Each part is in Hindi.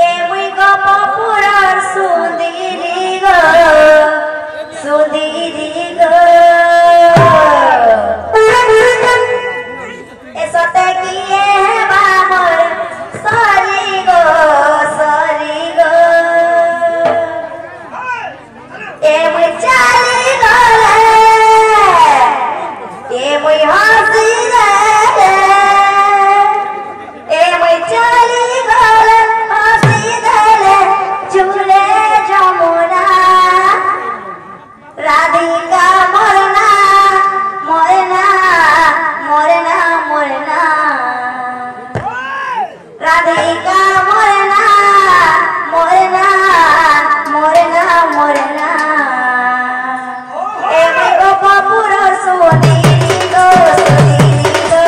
Ewi go popular sundiri go, sundiri go. Esote kiye bamor, sorry go, sorry go. Ewi chali go le, ewi hasi le, ewi chali go le. Radhika Morna Morna Morna Morna Radhika Morna Morna Morna Morna एमे गो पुरो सोनी गो सोनी गो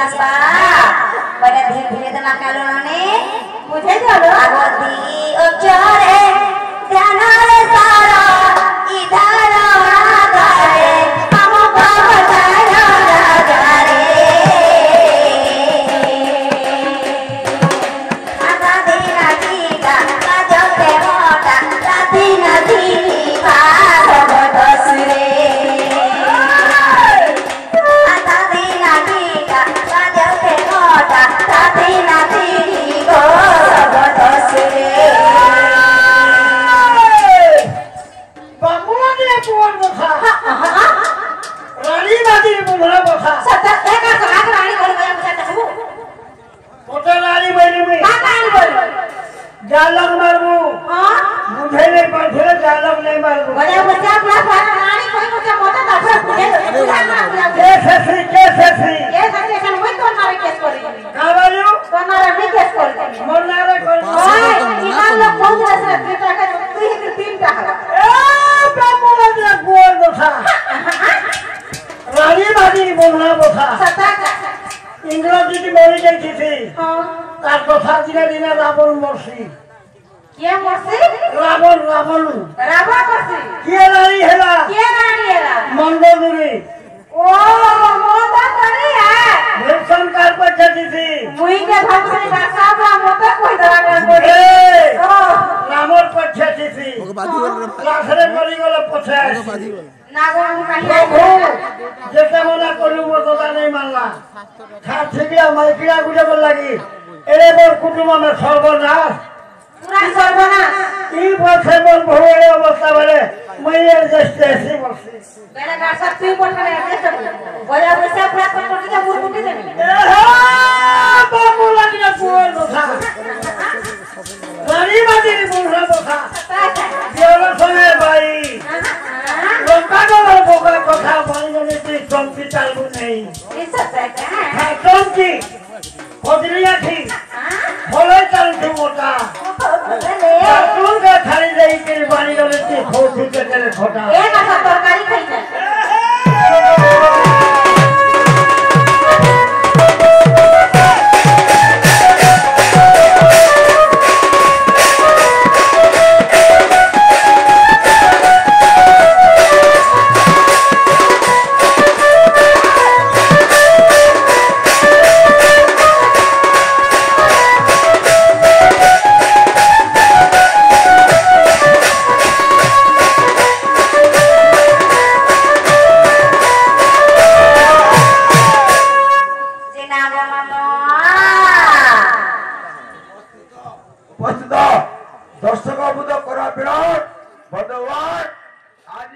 আসবা বলে ধীরে ধীরে তোমার কালো নে বুঝে চলো আগতি অচরে ধ্যানরে সারা ইধার আধারে আম বাবারে আধারে আধা দিনা দিগা কাজতে মোটা রাতি না দিনি ভাগবত সুরে जालक मारबू मुझे नहीं पड़े जालक नहीं मारबू बड़े बच्चा पूरा रानी कोई मुझे मोटा दफा मुझे कैसे सन वही तो मारे केस कर का बाजू तो मारे भी केस कर मरनारे कर ओए ईमान लोग बहुत ऐसे बेटा का तू ही तीन का ए बाबूला दे गोर बसा रानी बाजी बोलना बसा सता का इंग्रजी की बोली गई थी हां তার কথা দিনে দিনে রাবণ মরছি কে মরছে রাবণ রাবা করছে কে রানী হেলা মন্দগুরি ও মোটা করে ভীষণ কার পদ্ধতি থি মুই के भगवान बादशाह बा मोटा कोई दवा कर এ ओ রামর পদ্ধতি থি লাখরে করি গলে পছে নাগর কাহিয়া যেটা মনে করলু মতটা নেই মানলা খাট থেকে মাইকিরা গুজে বল লাগি এরে বল কুটুমে সর্বনাশ पूरा सर्वनाश এই বছর বল ভুলে অবস্থা বলে মাইয়ের দেশে এসে বসে बेटा का सब तू बोल कर ऐसे बोला बच्चा पूरा कर के मुंह मुंडी दे बाबू लगे पुअर बसा रानी बाजी बुढ़ा बसा देवला सने भाई लंका डोर बोका कथा मांगने की चमकी चालू नहीं ये सब है हां चमकी खोदरिया थी बोले चल तू मोटा तू का थाली दई के बानी डोले की खोटू के तेरे छोटा एक ऐसा तरकारी खाई जा দর্শক অবুধ করা বিরাট ভগবান আজ